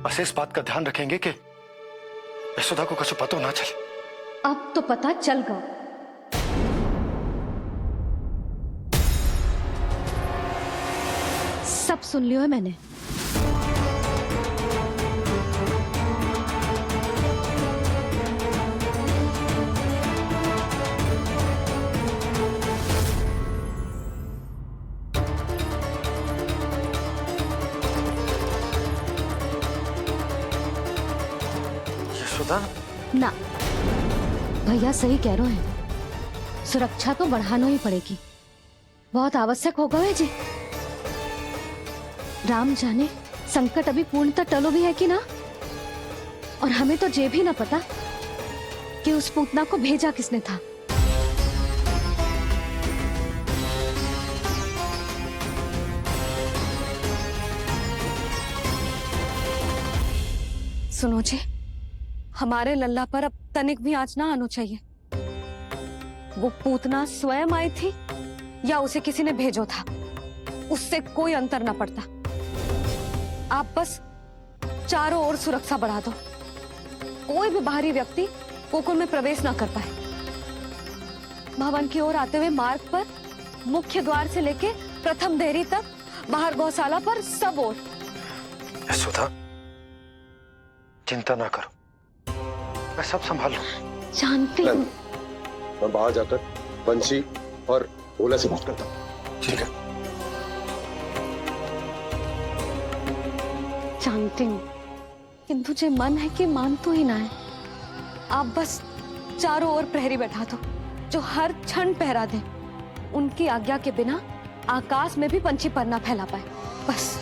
बस इस बात का ध्यान रखेंगे कि यशोदा को कछु पता ना चले। अब तो पता चल गया। सब सुन लियो है मैंने। यशोदा ना, भैया सही कह रहे हैं, सुरक्षा तो बढ़ाना ही पड़ेगी, बहुत आवश्यक होगा है जी। राम जाने संकट अभी पूर्णतः टलो भी है कि ना, और हमें तो ये भी ना पता कि उस पूतना को भेजा किसने था। सुनो जी, हमारे लल्ला पर अब तनिक भी आंच ना आना चाहिए। वो पूतना स्वयं आई थी या उसे किसी ने भेजो था, उससे कोई अंतर ना पड़ता। आप बस चारों ओर सुरक्षा बढ़ा दो, कोई भी बाहरी व्यक्ति गोकुल में प्रवेश ना कर पाए। भवन की ओर आते हुए मार्ग पर मुख्य द्वार से लेके प्रथम देहरी तक, बाहर गौशाला पर, सब ओर। यशोदा चिंता ना करो, मैं सब संभाल लूं। जानती हूँ। मैं बाहर जाकर बंसी और ओला से बात करता हूँ। ठीक है। जानती हूँ, किंतु जे मन है कि मान तो ही ना है। आप बस चारों ओर प्रहरी बैठा दो, जो हर क्षण पहरा दे। उनकी आज्ञा के बिना आकाश में भी पंछी पर ना फैला पाए, बस।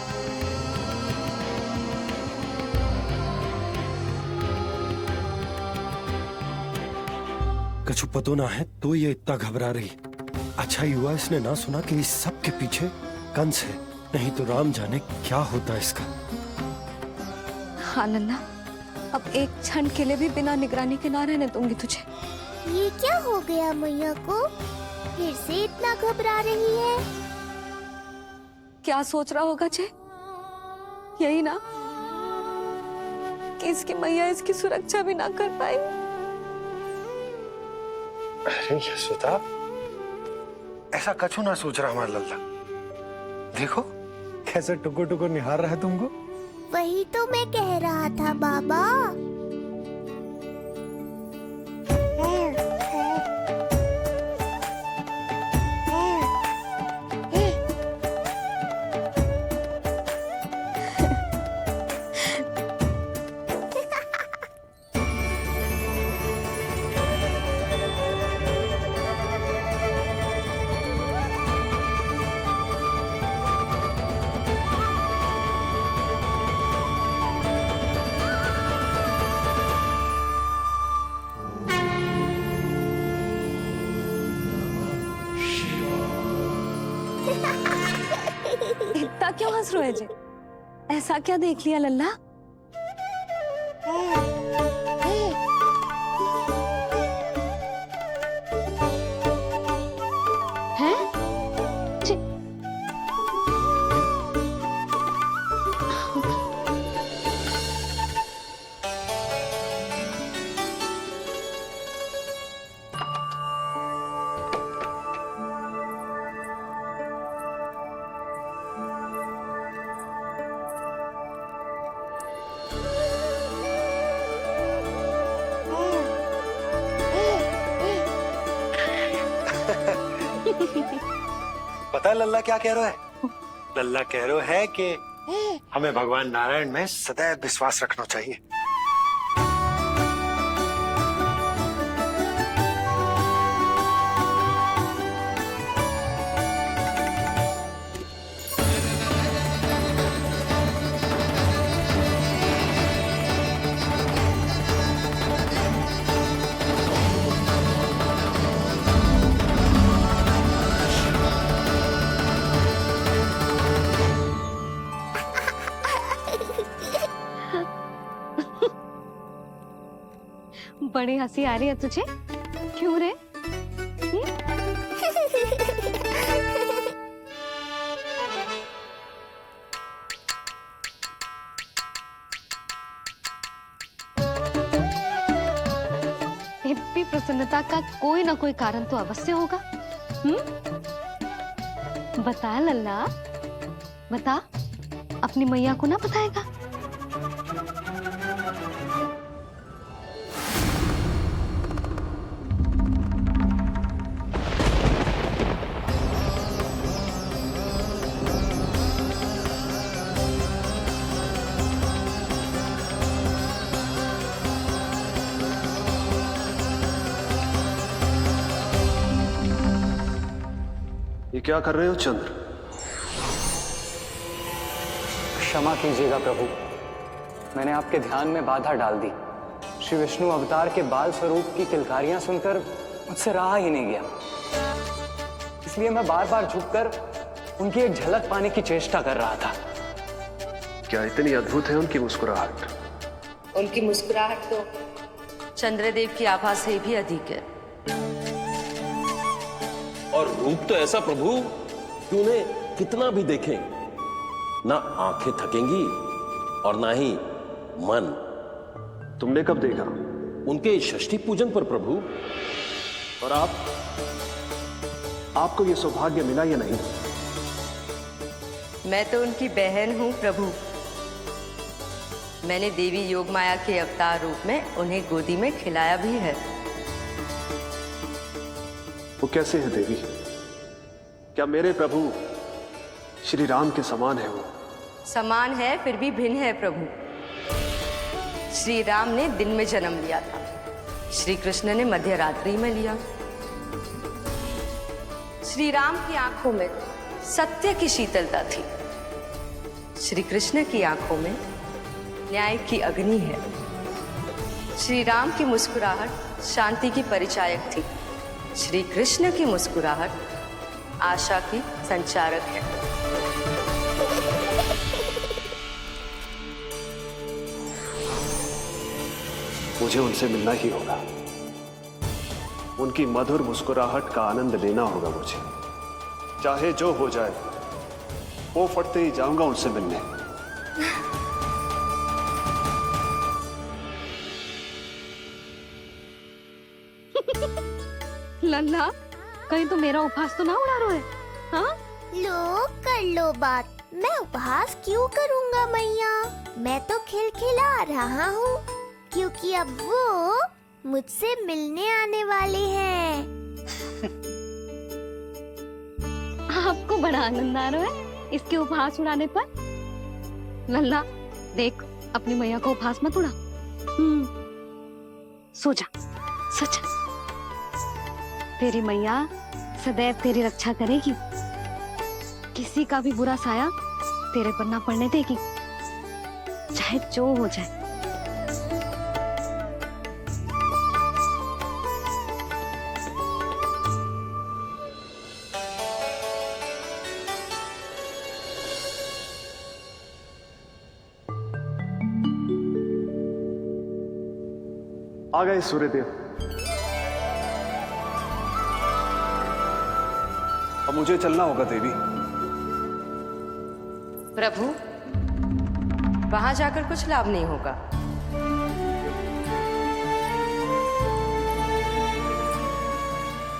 कछु पतो ना है तो ये इतना घबरा रही। अच्छा ही हुआ इसने ना सुना कि इस सब के पीछे कंस है, नहीं तो राम जाने क्या होता इसका। हाँ लल्ला, अब एक क्षण के लिए भी बिना निगरानी के ना रहने दूंगी तुझे। ये क्या हो गया मैया को, फिर से इतना घबरा रही है? क्या सोच रहा होगा जे? यही ना कि इसकी मैया इसकी सुरक्षा भी ना कर पाई। अरे यशोदा, ऐसा कछु ना सोच रहा हमारा लल्ला। देखो कैसे टुकुर टुकुर निहार रहा है तुमको। वही तो मैं कह रहा था बाबा। इतना क्यों हंस रहे जे? ऐसा क्या देख लिया लल्ला? हैं? जी। पता है लल्ला क्या कह रहा है? लल्ला कह रहा है कि हमें भगवान नारायण में सदैव विश्वास रखना चाहिए। बड़ी हंसी आ रही है तुझे, क्यों रे? आपकी प्रसन्नता का कोई ना कोई कारण तो अवश्य होगा। बता लल्ला, बता, अपनी मैया को ना बताएगा? ये क्या कर रहे हो चंद्र? क्षमा कीजिएगा प्रभु, मैंने आपके ध्यान में बाधा डाल दी। श्री विष्णु अवतार के बाल स्वरूप की किलकारियां सुनकर मुझसे रहा ही नहीं गया, इसलिए मैं बार बार झुककर उनकी एक झलक पाने की चेष्टा कर रहा था। क्या इतनी अद्भुत है उनकी मुस्कुराहट? उनकी मुस्कुराहट तो चंद्रदेव की आभा से भी अधिक है। और रूप तो ऐसा प्रभु कि उन्हें कितना भी देखें ना आंखें थकेंगी और ना ही मन। तुमने कब देखा? उनके षष्ठी पूजन पर प्रभु। और आपको ये सौभाग्य मिला या नहीं? मैं तो उनकी बहन हूँ प्रभु। मैंने देवी योगमाया के अवतार रूप में उन्हें गोदी में खिलाया भी है। वो कैसे है देवी? क्या मेरे प्रभु श्री राम के समान है वो? समान है फिर भी भिन्न है प्रभु। श्री राम ने दिन में जन्म लिया था, श्री कृष्ण ने मध्य रात्रि में लिया। श्री राम की आंखों में सत्य की शीतलता थी, श्री कृष्ण की आंखों में न्याय की अग्नि है। श्री राम की मुस्कुराहट शांति की परिचायक थी, श्री कृष्ण की मुस्कुराहट आशा की संचारक है। मुझे उनसे मिलना ही होगा, उनकी मधुर मुस्कुराहट का आनंद लेना होगा मुझे। चाहे जो हो जाए, वो फटते ही जाऊंगा उनसे मिलने। लल्ला, कहीं तो मेरा उपहास तो ना उड़ा रहे? हाँ? लो कर लो बात, मैं उपहास क्यों करूँगा मैया? मैं तो खिलखिला रहा हूँ क्योंकि अब वो मुझसे मिलने आने वाले हैं। आपको बड़ा आनंद आ रहा है इसके उपहास उड़ाने पर? लल्ला देख, अपनी मैया को उपहास मत उड़ा। सो जा, सच। तेरी मैया सदैव तेरी रक्षा करेगी, किसी का भी बुरा साया तेरे पर ना पड़ने देगी, चाहे जो हो जाए। आ गए सूर्यदेव। अब मुझे चलना होगा देवी। प्रभु, वहां जाकर कुछ लाभ नहीं होगा।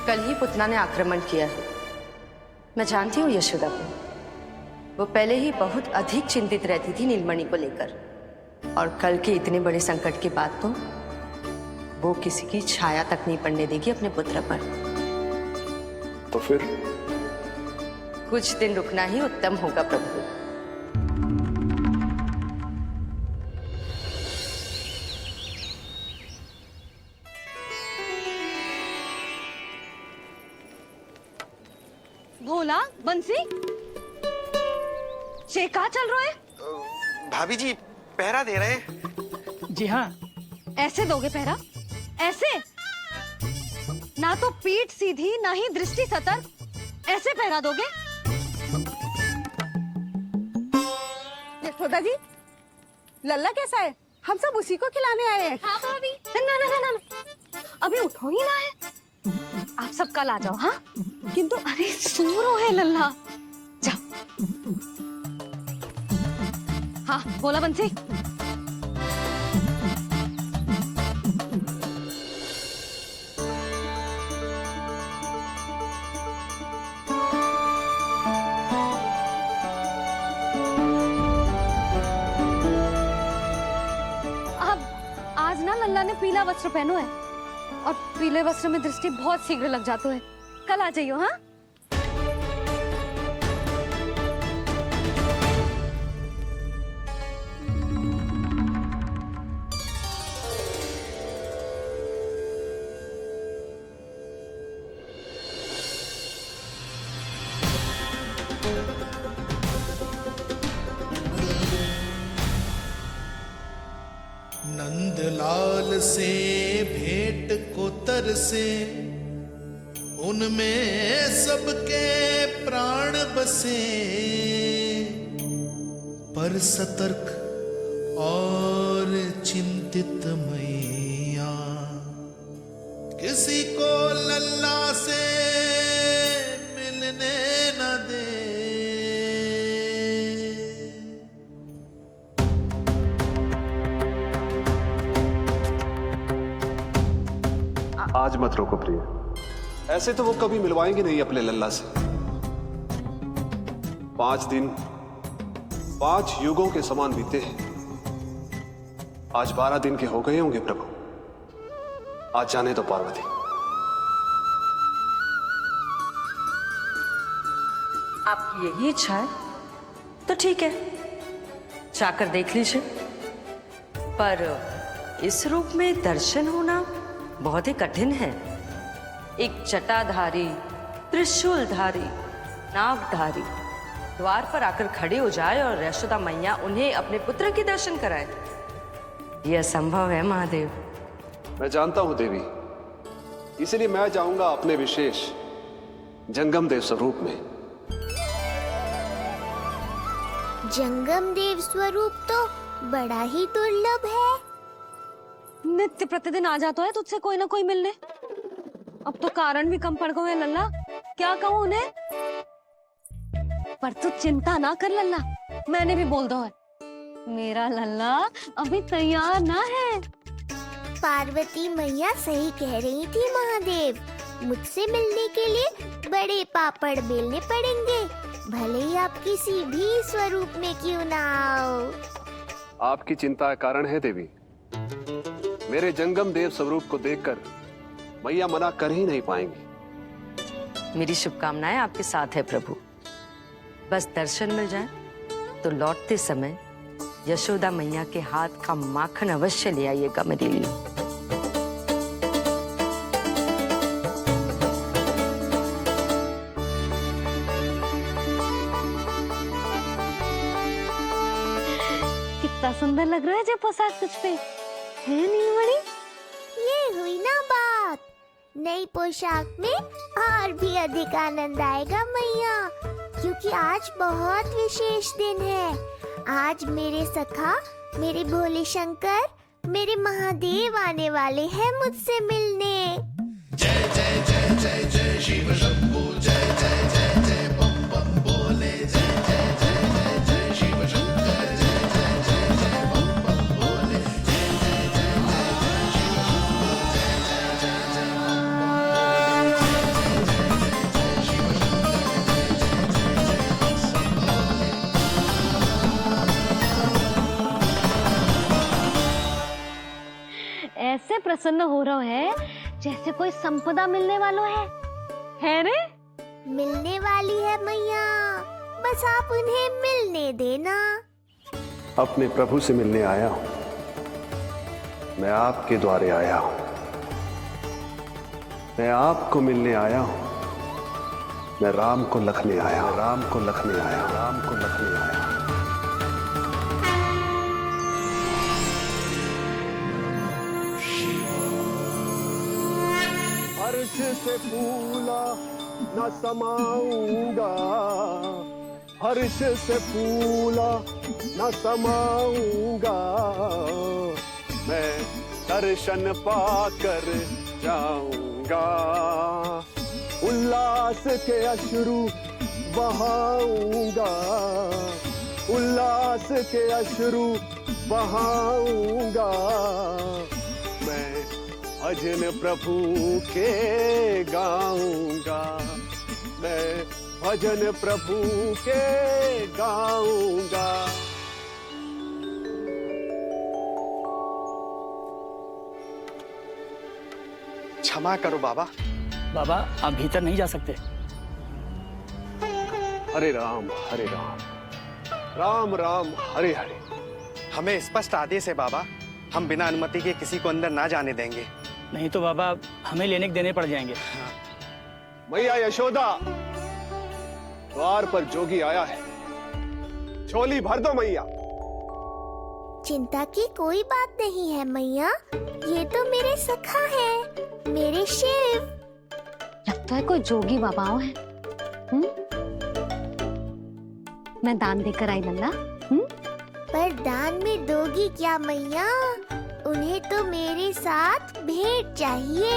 कल ही पुतना ने आक्रमण किया है। मैं जानती हूँ यशोदा को, वो पहले ही बहुत अधिक चिंतित रहती थी नीलमणि को लेकर, और कल के इतने बड़े संकट के बाद तो वो किसी की छाया तक नहीं पड़ने देगी अपने पुत्र पर। तो फिर कुछ दिन रुकना ही उत्तम होगा प्रभु। भोला, बंसी, ये कहाँ चल रहा है? भाभी जी पहरा दे रहे हैं। जी हाँ। ऐसे दोगे पहरा? ऐसे? ना तो पीठ सीधी ना ही दृष्टि सतर्क, ऐसे पहरा दोगे? यशोदा जी, लल्ला कैसा है? हम सब उसी को खिलाने आए हैं। हाँ भाभी। ना ना ना ना, अभी उठो ही ना है। आप सब कल आ जाओ। हाँ किंतु अरे सूरो है लल्ला, जाओ। हाँ बोला बंसी। ने पीला वस्त्र पहनो है और पीले वस्त्र में दृष्टि बहुत शीघ्र लग जातो है। कल आ जाइयो। हाँ, नंदलाल से भेंट को तरसे, उनमें सबके प्राण बसे, पर सतर्क और चिंतित मैया किसी को लल्ला से मिलने न दे। आज मत रोको प्रिय, ऐसे तो वो कभी मिलवाएंगे नहीं अपने लल्ला से। 5 दिन 5 युगों के समान बीते हैं, आज 12 दिन के हो गए होंगे प्रभु। आज जाने दो पार्वती। आपकी यही इच्छा है तो ठीक है, जाकर देख लीजिए। पर इस रूप में दर्शन होना बहुत ही कठिन है। एक जटाधारी, त्रिशूलधारी, नागधारी द्वार पर आकर खड़े हो जाए और यशोदा मैया उन्हें अपने पुत्र के दर्शन कराए, यह असंभव है महादेव। मैं जानता हूं देवी, इसलिए मैं जाऊंगा अपने विशेष जंगम देव स्वरूप में। जंगम देव स्वरूप तो बड़ा ही दुर्लभ है। नित्य प्रतिदिन आ जाता है तुझसे कोई ना कोई मिलने। अब तो कारण भी कम पड़ गए हैं लल्ला, क्या कहूँ उन्हें। पर तू चिंता ना कर लल्ला, मैंने भी बोल दो है, मेरा लल्ला अभी तैयार ना है। पार्वती मैया सही कह रही थी महादेव, मुझसे मिलने के लिए बड़े पापड़ बेलने पड़ेंगे, भले ही आप किसी भी स्वरूप में क्यों ना आओ। आपकी चिंता का कारण है देवी, मेरे जंगम देव स्वरूप को देखकर मैया मना कर ही नहीं पाएंगी। मेरी शुभकामनाएं आपके साथ है प्रभु। बस दर्शन मिल जाए तो लौटते समय यशोदा मैया के हाथ का माखन अवश्य ले आइएगा मेरे लिए। कितना सुंदर लग रहा है जब पोशाक तुझ पे है नीलमणि। ये हुई ना बात, नई पोशाक में और भी अधिक आनंद आएगा मैया, क्योंकि आज बहुत विशेष दिन है। आज मेरे सखा, मेरे भोले शंकर, मेरे महादेव आने वाले हैं मुझसे मिलने। जय जय जय जय जय शिव शंभू, जय जय जय जय बम बम बोले, जय जय जय जय जय शिव शंकर, जय जय जय जय बम बम बोले, जय जय जय जय जय शिव शंभू, जय जय जय जय बम बम बोले, जय जय जय जय शिव शंकर, जय जय जय जय ऐसे प्रसन्न हो रहा है जैसे कोई संपदा मिलने वाला है रे? मिलने वाली है मैया, बस आप उन्हें मिलने देना। अपने प्रभु से मिलने आया हूं, मैं आपके द्वारे आया हूं, मैं आपको मिलने आया हूं, मैं राम को लखने आया हूं, राम को लखने आया हूं, राम को लखने आया हूं। हर्ष से फूला न समाऊंगा, हर्ष से फूला न समाऊंगा, मैं दर्शन पाकर जाऊंगा, उल्लास के अश्रु बहाऊंगा, उल्लास के अश्रु बहाऊंगा, मैं भजन प्रभु के गाऊंगा, मैं भजन प्रभु के गाऊंगा। क्षमा करो बाबा। बाबा आप भीतर नहीं जा सकते। हरे राम राम राम हरे हरे। हमें स्पष्ट आदेश है बाबा, हम बिना अनुमति के किसी को अंदर ना जाने देंगे। नहीं तो बाबा हमें लेने देने पड़ जाएंगे। मैया यशोदा, द्वार पर जोगी आया है, झोली भर दो मैया। चिंता की कोई बात नहीं है मैया, ये तो मेरे सखा है, मेरे शिव। लगता है कोई जोगी बाबाओं है। मैं दान देकर आई लल्ला। पर दान में दोगी क्या मैया? उन्हें तो मेरे साथ भेंट चाहिए।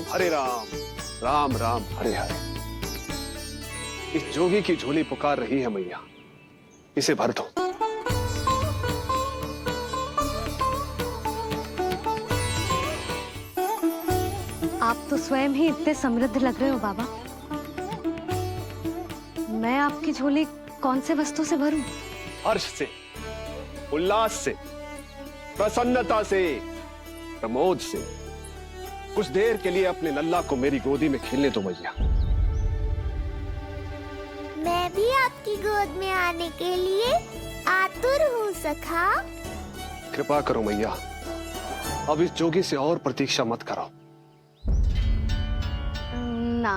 हरे राम राम राम हरे हरे। इस जोगी की झोली पुकार रही है मैया, इसे भर दो। आप तो स्वयं ही इतने समृद्ध लग रहे हो बाबा। मैं आपकी झोली कौन से वस्तु से भरूं? हर्ष से, उल्लास से, प्रसन्नता से, प्रमोद से। कुछ देर के लिए अपने लल्ला को मेरी गोदी में खेलने दो मैया। मैं भी आपकी गोद में आने के लिए आतुर हूँ सखा। कृपा करो मैया, अब इस जोगी से और प्रतीक्षा मत कराओ। ना,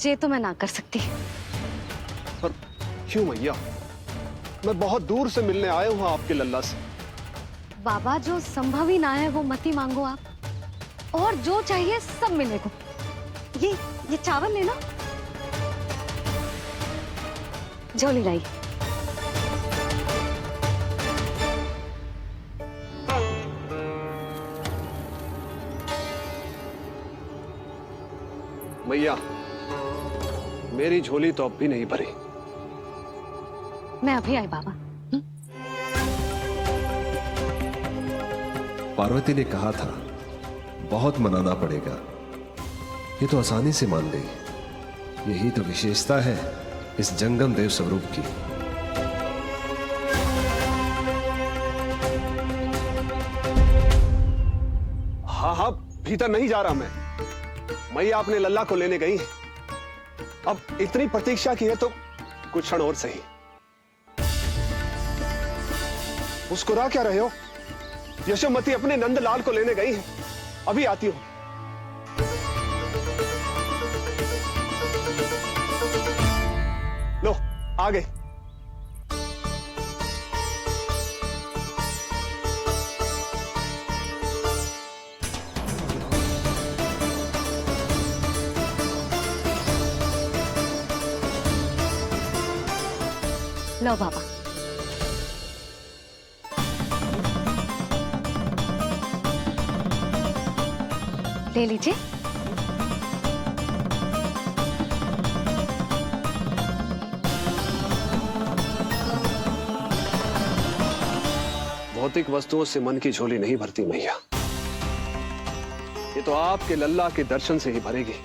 ये तो मैं ना कर सकती। पर क्यों मैया? मैं बहुत दूर से मिलने आया हूँ आपके लल्ला से। बाबा जो संभव ही ना है वो मत ही मांगो आप, और जो चाहिए सब मिलेगा। ये चावल लेना, झोली लाई। मैया, मेरी झोली तो अब भी नहीं भरी। मैं अभी आई बाबा। पार्वती ने कहा था बहुत मनाना पड़ेगा, ये तो आसानी से मान गई। यही तो विशेषता है इस जंगम देव स्वरूप की। हाँ, भीतर नहीं जा रहा मैं। मैया अपने लल्ला को लेने गई है। अब इतनी प्रतीक्षा की है तो कुछ क्षण और सही। मुस्कुरा क्या रहे हो? यशोमती अपने नंदलाल को लेने गई है, अभी आती हूं। लो, आ गई। लो बाबा। ले लीजिए। भौतिक वस्तुओं से मन की झोली नहीं भरती मैया, ये तो आपके लल्ला के दर्शन से ही भरेगी।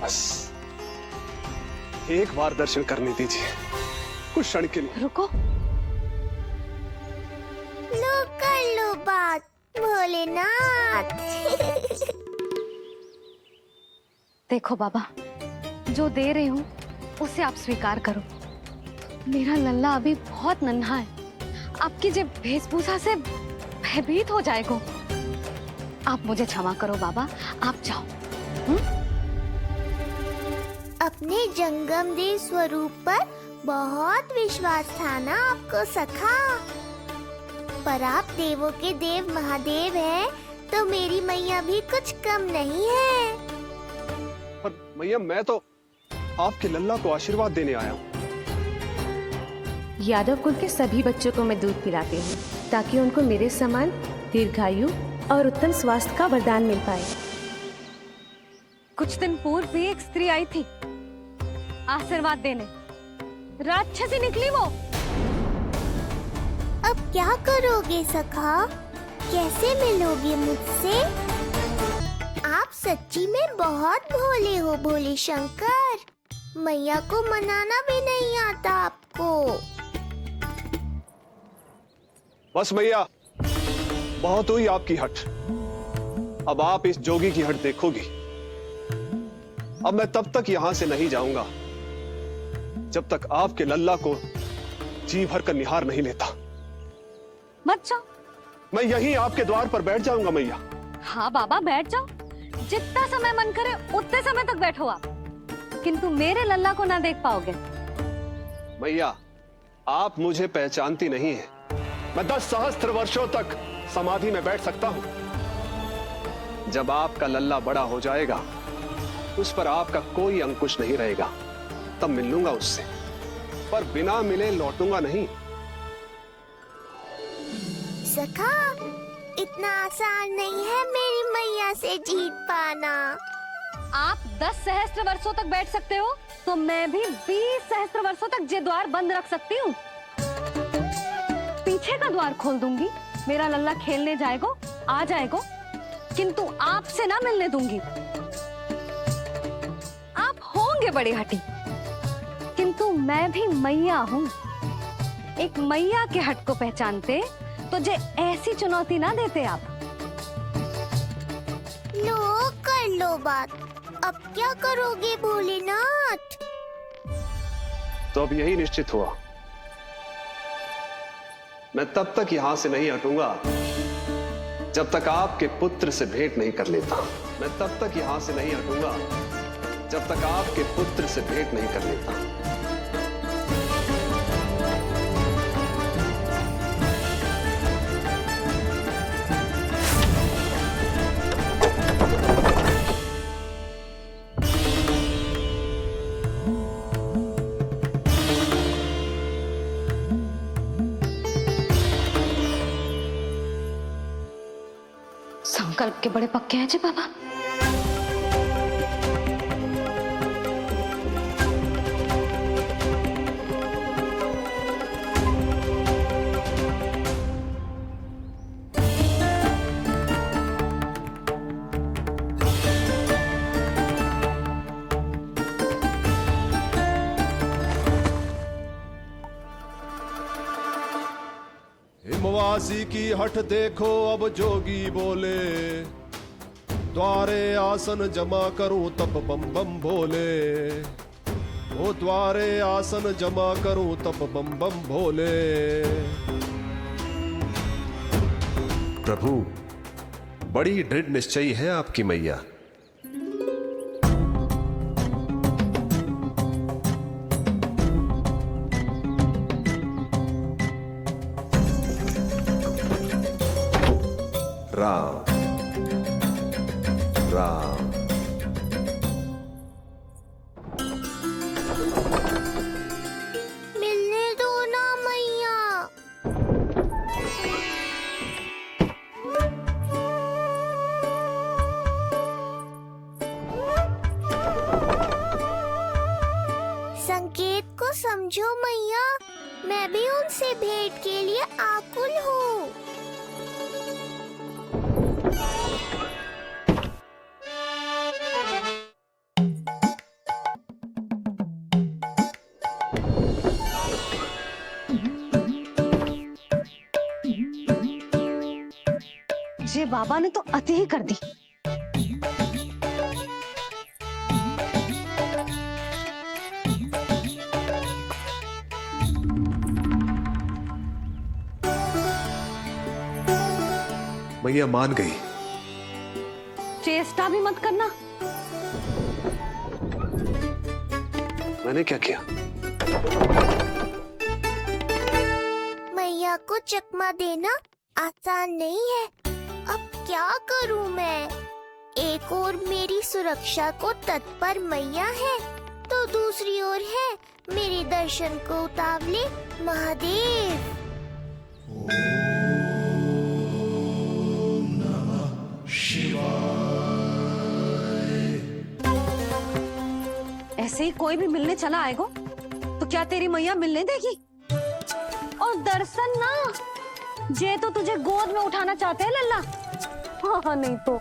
बस एक बार दर्शन करने दीजिए, कुछ क्षण के लिए। रुको। लो कर लो बात भोलेनाथ। देखो बाबा, जो दे रही हूँ उसे आप स्वीकार करो। मेरा लल्ला अभी बहुत नन्हा है, आपकी जे वेशभूषा से भयभीत हो जाएगा। आप मुझे क्षमा करो बाबा, आप जाओ। अपने जंगम देव स्वरूप पर बहुत विश्वास था ना आपको सखा। पर आप देवों के देव महादेव हैं, तो मेरी मैया भी कुछ कम नहीं है। पर मैया, मैं तो आपके लल्ला को आशीर्वाद देने आया हूँ। यादव कुल के सभी बच्चों को मैं दूध पिलाती हूँ, ताकि उनको मेरे समान दीर्घायु और उत्तम स्वास्थ्य का वरदान मिल पाए। कुछ दिन पूर्व भी एक स्त्री आई थी आशीर्वाद देने, राक्षसी निकली वो। अब क्या करोगे सखा? कैसे मिलोगे मुझसे? आप सच्ची में बहुत भोले हो भोले शंकर। मैया को मनाना भी नहीं आता आपको। बस मैया, बहुत हुई आपकी हट। अब आप इस जोगी की हट देखोगी। अब मैं तब तक यहां से नहीं जाऊंगा जब तक आपके लल्ला को जी भर कर निहार नहीं लेता। मत जाओ। मैं यहीं आपके द्वार पर बैठ जाऊंगा मैया। हाँ बाबा बैठ जाओ, जितना समय मन करे उतने समय तक बैठो आप, किंतु मेरे लल्ला को ना देख पाओगे। मैया, आप मुझे पहचानती नहीं है। मैं 10 सहस्त्र वर्षों तक समाधि में बैठ सकता हूं। जब आपका लल्ला बड़ा हो जाएगा, उस पर आपका कोई अंकुश नहीं रहेगा, तब मिल लूंगा उससे, पर बिना मिले लौटूंगा नहीं। सखा, इतना आसान नहीं है मेरी मैया से जीत पाना। आप 10 सहस्त्र वर्षों तक बैठ सकते हो, तो मैं भी 20 सहस्त्र वर्षों तक ये द्वार बंद रख सकती हूँ। पीछे का द्वार खोल दूंगी, मेरा लल्ला खेलने जाएगा, आ जाएगा, किंतु आपसे ना मिलने दूंगी। आप होंगे बड़ी हठी, किंतु मैं भी मैया हूँ। एक मैया के हट को पहचानते तो जे ऐसी चुनौती ना देते आप। लो कर लो बात। अब क्या करोगे भोलेनाथ? तो अब यही निश्चित हुआ, मैं तब तक यहां से नहीं हटूंगा जब तक आपके पुत्र से भेंट नहीं कर लेता। मैं तब तक यहां से नहीं हटूंगा जब तक आपके पुत्र से भेंट नहीं कर लेता। संकल्प के बड़े पक्के हैं जी बाबा। हिमवासी की हठ देखो अब जोगी बोले, द्वारे आसन जमा करूं तब बम बम भोले। ओ द्वारे आसन जमा करूं तब बम बम भोले। प्रभु, बड़ी दृढ़ निश्चयी है आपकी मैया। राम राम। मिलने दो ना मैया। संकेत को समझो मैया, मैं भी उनसे भेंट के लिए आकुल हूँ। ये बाबा ने तो अति ही कर दी। मैया मान गई। चेष्टा भी मत करना। मैंने क्या किया? मैया को चकमा देना आसान नहीं है। अब क्या करूं मैं? एक ओर मेरी सुरक्षा को तत्पर मैया है, तो दूसरी ओर है मेरे दर्शन को उतावले महादेव। ऐसे ही कोई भी मिलने चला आएगा तो क्या तेरी मैया मिलने देगी? और दर्शन ना जे तो तुझे गोद में उठाना चाहते हैं लल्ला। हाँ नहीं तो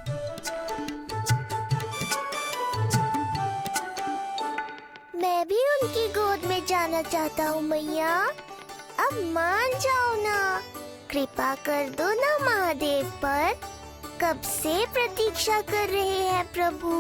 मैं भी उनकी गोद में जाना चाहता हूँ मैया। अब मान जाओ ना, कृपा कर दो ना महादेव पर। कब से प्रतीक्षा कर रहे हैं प्रभु।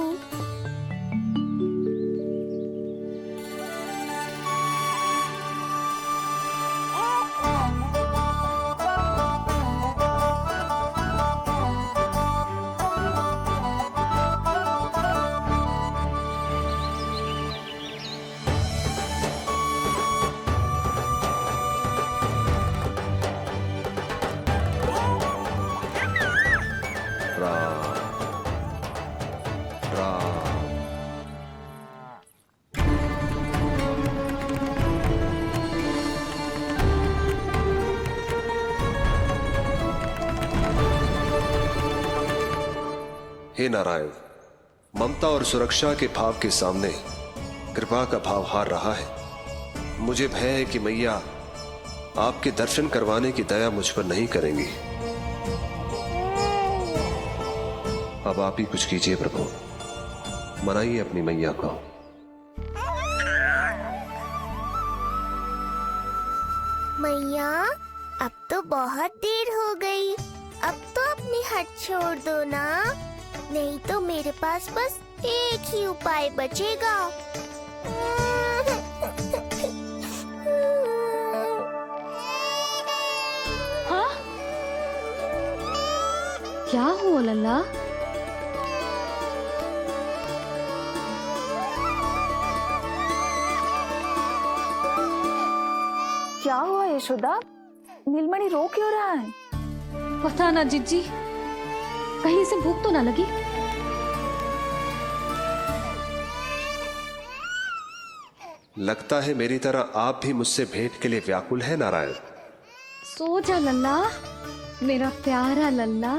हे नारायण, ममता और सुरक्षा के भाव के सामने कृपा का भाव हार रहा है। मुझे भय है कि मैया आपके दर्शन करवाने की दया मुझ पर नहीं करेंगी। अब आप ही कुछ कीजिए प्रभु, मनाइए अपनी मैया को। मैया अब तो बहुत देर हो गई, अब तो अपनी हट छोड़ दो ना, नहीं तो मेरे पास बस एक ही उपाय बचेगा। हाँ? क्या हुआ लल्ला? क्या हुआ यशोदा? नीलमणि रो क्यों रहा है? पता ना जीजी, कहीं से भूख तो ना लगी। लगता है मेरी तरह आप भी मुझसे भेंट के लिए व्याकुल है नारायण। सो जा लल्ला, मेरा प्यारा लल्ला,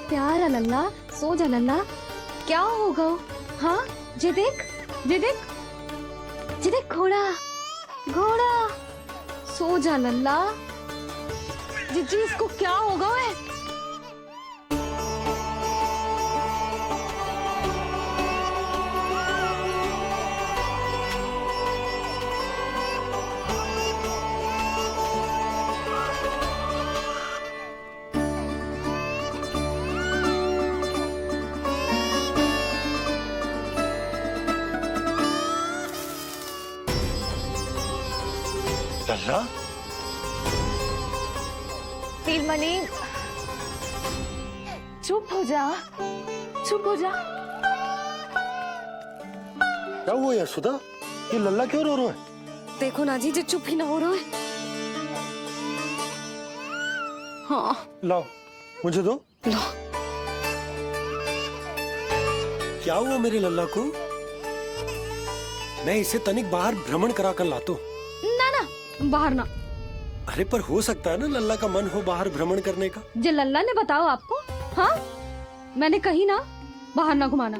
प्यारा लल्ला, सो जा लल्ला। क्या होगा? हाँ, जे देख, जे देख, जे देख घोड़ा, घोड़ा। सो जा लल्ला। जीजी इसको क्या होगा? है लल्ला, नीलमणि चुप हो जा, चुप हो जा। क्या हुआ यशोदा? ये लल्ला क्यों रो रहा है? देखो ना जी, जे चुप ही ना हो रहा है। हाँ लाओ, मुझे दो। लो। क्या हुआ मेरे लल्ला को? मैं इसे तनिक बाहर भ्रमण करा कर लाता हूँ। ना ना, बाहर ना। अरे पर हो सकता है ना लल्ला का मन हो बाहर भ्रमण करने का। जे लल्ला ने बताओ आपको? हाँ, मैंने कही ना बाहर ना घुमाना।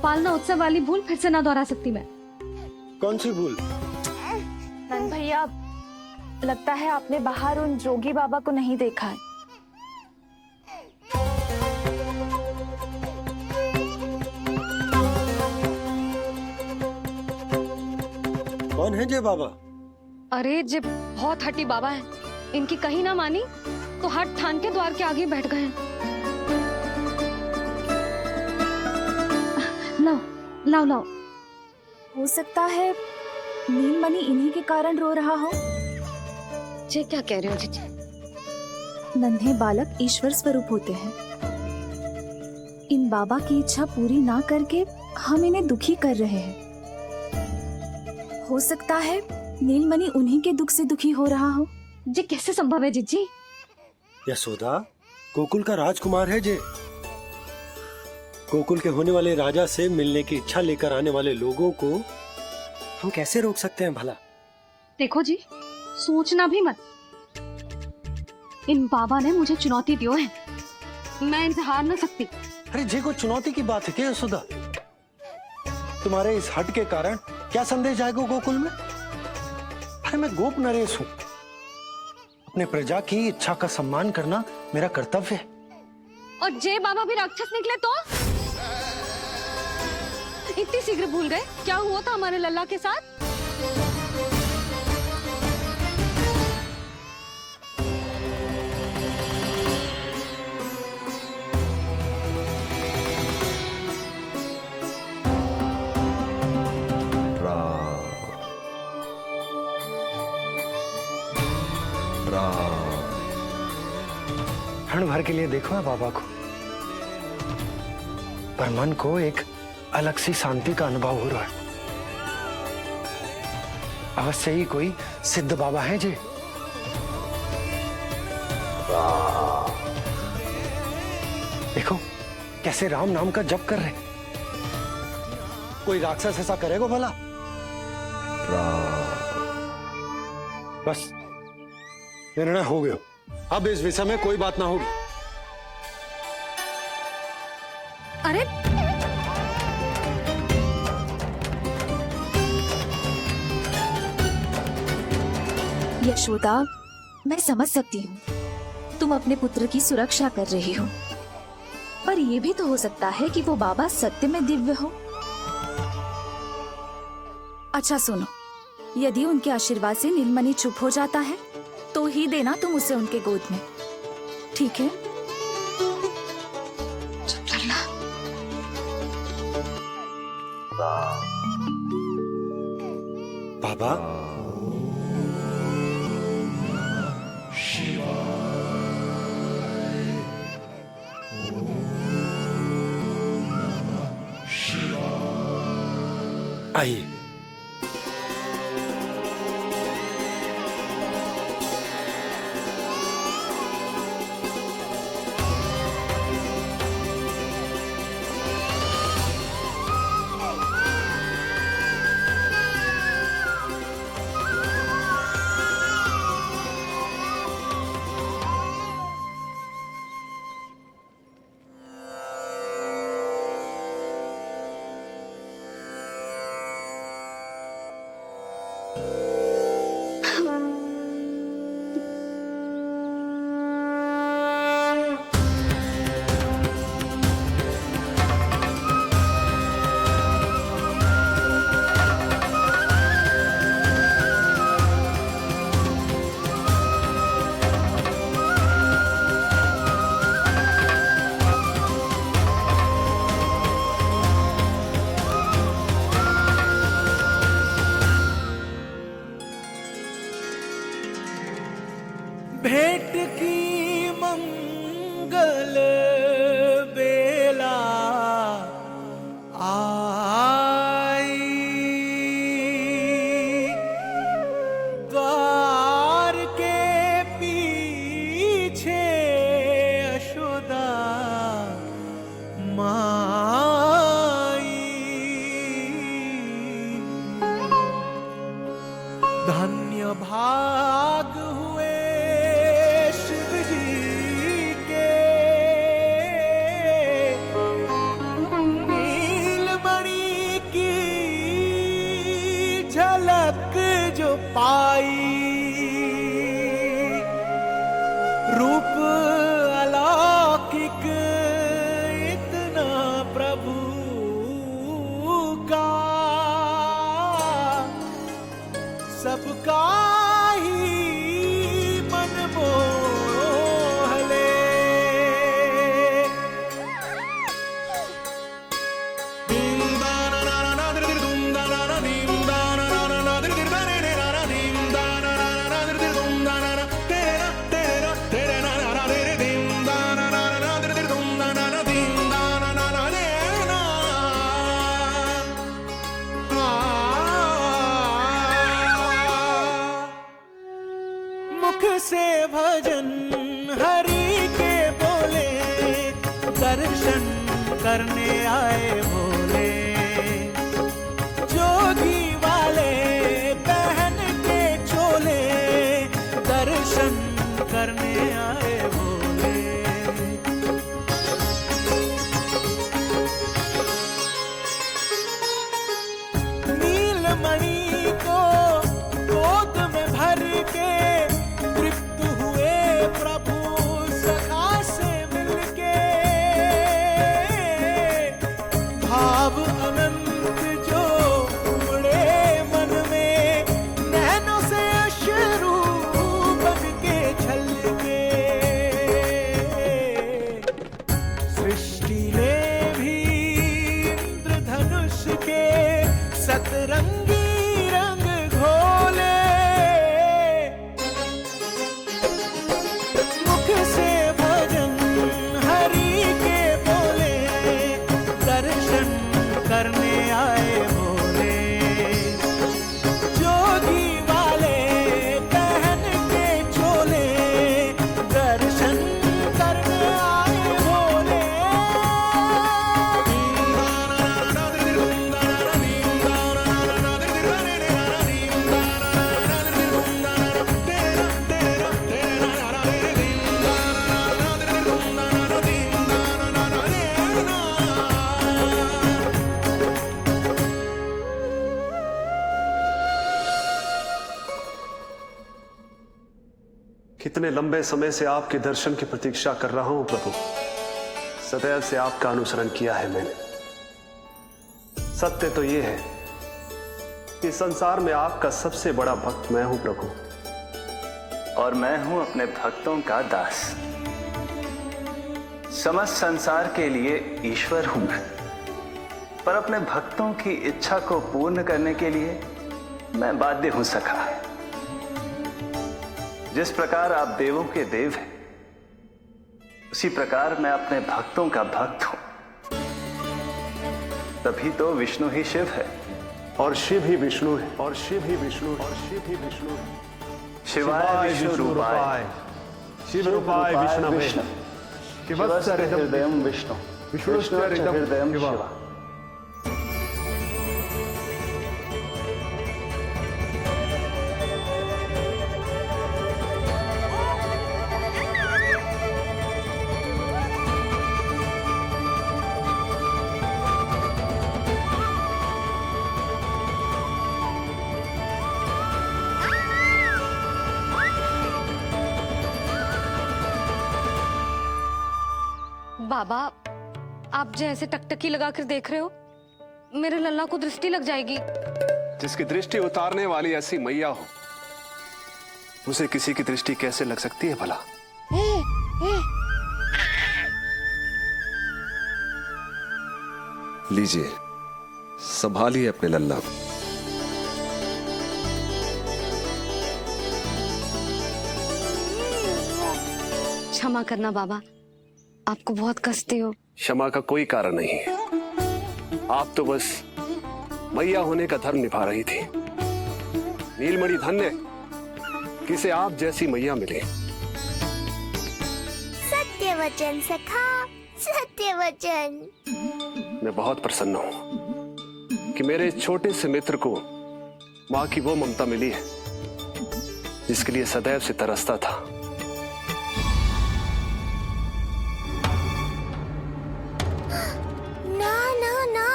पालना उत्सव वाली भूल फिर से ना दोहरा सकती मैं। कौन सी भूल? नंद भैया, लगता है आपने बाहर उन जोगी बाबा को नहीं देखा है। कौन है जय बाबा? अरे जे बहुत हट्टी बाबा है, इनकी कहीं ना मानी तो हट ठान के द्वार के आगे बैठ गए हैं। लाओ लाओ लाओ। हो सकता है नीलमणि इन्हीं के कारण रो रहा हो। जे क्या कह रहे हो जीजी? नन्हे बालक ईश्वर स्वरूप होते हैं। इन बाबा की इच्छा पूरी ना करके हम इन्हें दुखी कर रहे हैं। हो सकता है नीलमणि उन्हीं के दुख से दुखी हो रहा हो। जे कैसे संभव है जीजी? यशोदा, गोकुल का राजकुमार है जे। गोकुल के होने वाले राजा से मिलने की इच्छा लेकर आने वाले लोगों को हम कैसे रोक सकते हैं भला? देखो जी, सोचना भी मत। इन बाबा ने मुझे चुनौती दियो है, मैं इनसे हार ना सकती। अरे जी, को चुनौती की बात है क्या यशोदा? तुम्हारे इस हट के कारण क्या संदेश आएगा गोकुल में? अरे मैं गोप नरेश हूं अपने प्रजा की इच्छा का सम्मान करना मेरा कर्तव्य है। और जय बाबा भी राक्षस निकले तो? इतनी शीघ्र भूल गए क्या हुआ था हमारे लल्ला के साथ? क्षण भर के लिए देखो है बाबा को, पर मन को एक अलग सी शांति का अनुभव हो रहा है। अवश्य ही कोई सिद्ध बाबा है जी। देखो कैसे राम नाम का जप कर रहे। कोई राक्षस ऐसा करेगा भला? बस निर्णय हो गया, अब इस विषय में कोई बात ना होगी। अरे यशोदा, मैं समझ सकती हूँ तुम अपने पुत्र की सुरक्षा कर रही हो, पर यह भी तो हो सकता है कि वो बाबा सत्य में दिव्य हो। अच्छा सुनो, यदि उनके आशीर्वाद से नीलमणि चुप हो जाता है तो ही देना तुम उसे उनके गोद में, ठीक है? चुप करना। बाबा आइए। भेंट की मंगल बेला आई, द्वार के पीछे यशोदा माई, धन्य भाग हुए शिव जी के, नीलमणि की झलक जो पाई, रूप अलौकिक इतना प्रभु का, सबका ही मन मोह ले। मुख से भजन हरि के बोले, दर्शन करने आए भोले, जोगी वाले पहन के चोले, दर्शन करने आए भोले। नीलमणि को गोद में भर के तृप्त कितने लंबे समय से आपके दर्शन की प्रतीक्षा कर रहा हूं प्रभु। सदैव से आपका अनुसरण किया है मैंने। सत्य तो यह है कि संसार में आपका सबसे बड़ा भक्त मैं हूं प्रभु। और मैं हूं अपने भक्तों का दास। समस्त संसार के लिए ईश्वर हूं मैं, पर अपने भक्तों की इच्छा को पूर्ण करने के लिए मैं बाध्य हूं सखा। जिस प्रकार आप देवों के देव हैं, उसी प्रकार मैं अपने भक्तों का भक्त हूं। तभी तो विष्णु ही शिव है, और शिव ही विष्णु है, और शिव ही विष्णु है, और शिव ही विष्णु है। शिवाय विष्णु रूपाय, शिव रूपाय विष्णवे, शिवस्य हृदयं विष्णु, विष्णुश्च हृदयं शिवा। बाबा, आप जैसे टकटकी लगाकर देख रहे हो, मेरे लल्ला को दृष्टि लग जाएगी। जिसकी दृष्टि उतारने वाली ऐसी मैया हो, उसे किसी की दृष्टि कैसे लग सकती है भला? लीजिए, संभालिए अपने लल्ला को। क्षमा करना बाबा, आपको बहुत कष्ट हो। क्षमा का कोई कारण नहीं है। आप तो बस मैया होने का धर्म निभा रही थी। नीलमणि धन्य किसे आप जैसी मैया मिले। सत्य वचन सखा, सत्य वचन। मैं बहुत प्रसन्न हूं कि मेरे इस छोटे से मित्र को मां की वो ममता मिली है जिसके लिए सदैव से तरसता था।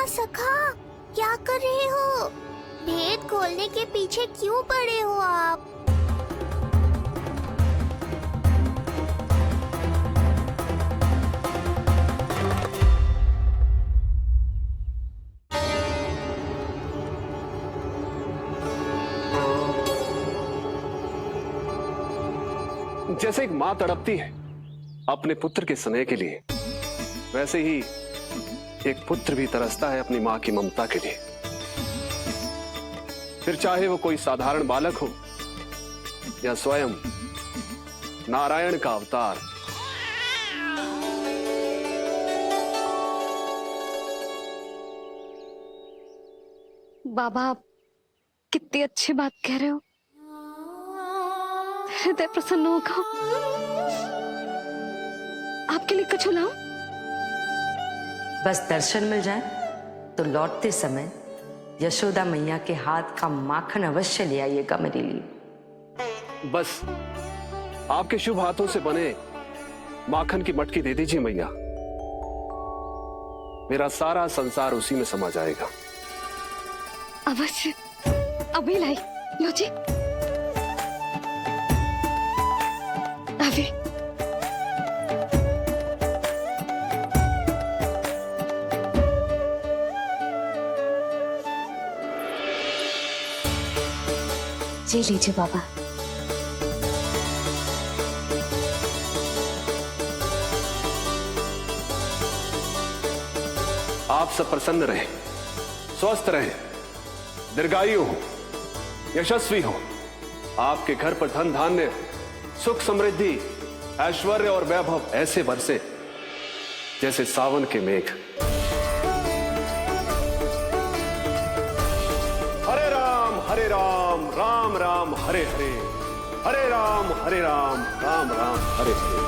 सखा, क्या कर रहे हो? भेद खोलने के पीछे क्यों पड़े हो आप? जैसे एक मां तड़पती है अपने पुत्र के स्नेह के लिए, वैसे ही एक पुत्र भी तरसता है अपनी मां की ममता के लिए। फिर चाहे वो कोई साधारण बालक हो या स्वयं नारायण का अवतार। बाबा, आप कितनी अच्छी बात कह रहे हो। हृदय प्रसन्न होगा। आपके लिए कछु लाऊं? बस दर्शन मिल जाए तो लौटते समय यशोदा मैया के हाथ का माखन अवश्य ले आइएगा मेरे लिए। बस आपके शुभ हाथों से बने माखन की मटकी दे दीजिए मैया। मेरा सारा संसार उसी में समा जाएगा। अवश्य, अभी लाई। लो जी, अभी। जी लीजिए बाबा। आप सब प्रसन्न रहें, स्वस्थ रहें, दीर्घायु हो, यशस्वी हो। आपके घर पर धन धान्य, सुख समृद्धि, ऐश्वर्य और वैभव ऐसे बरसे जैसे सावन के मेघ। हरे राम, राम राम हरे हरे, हरे राम राम राम हरे हरे।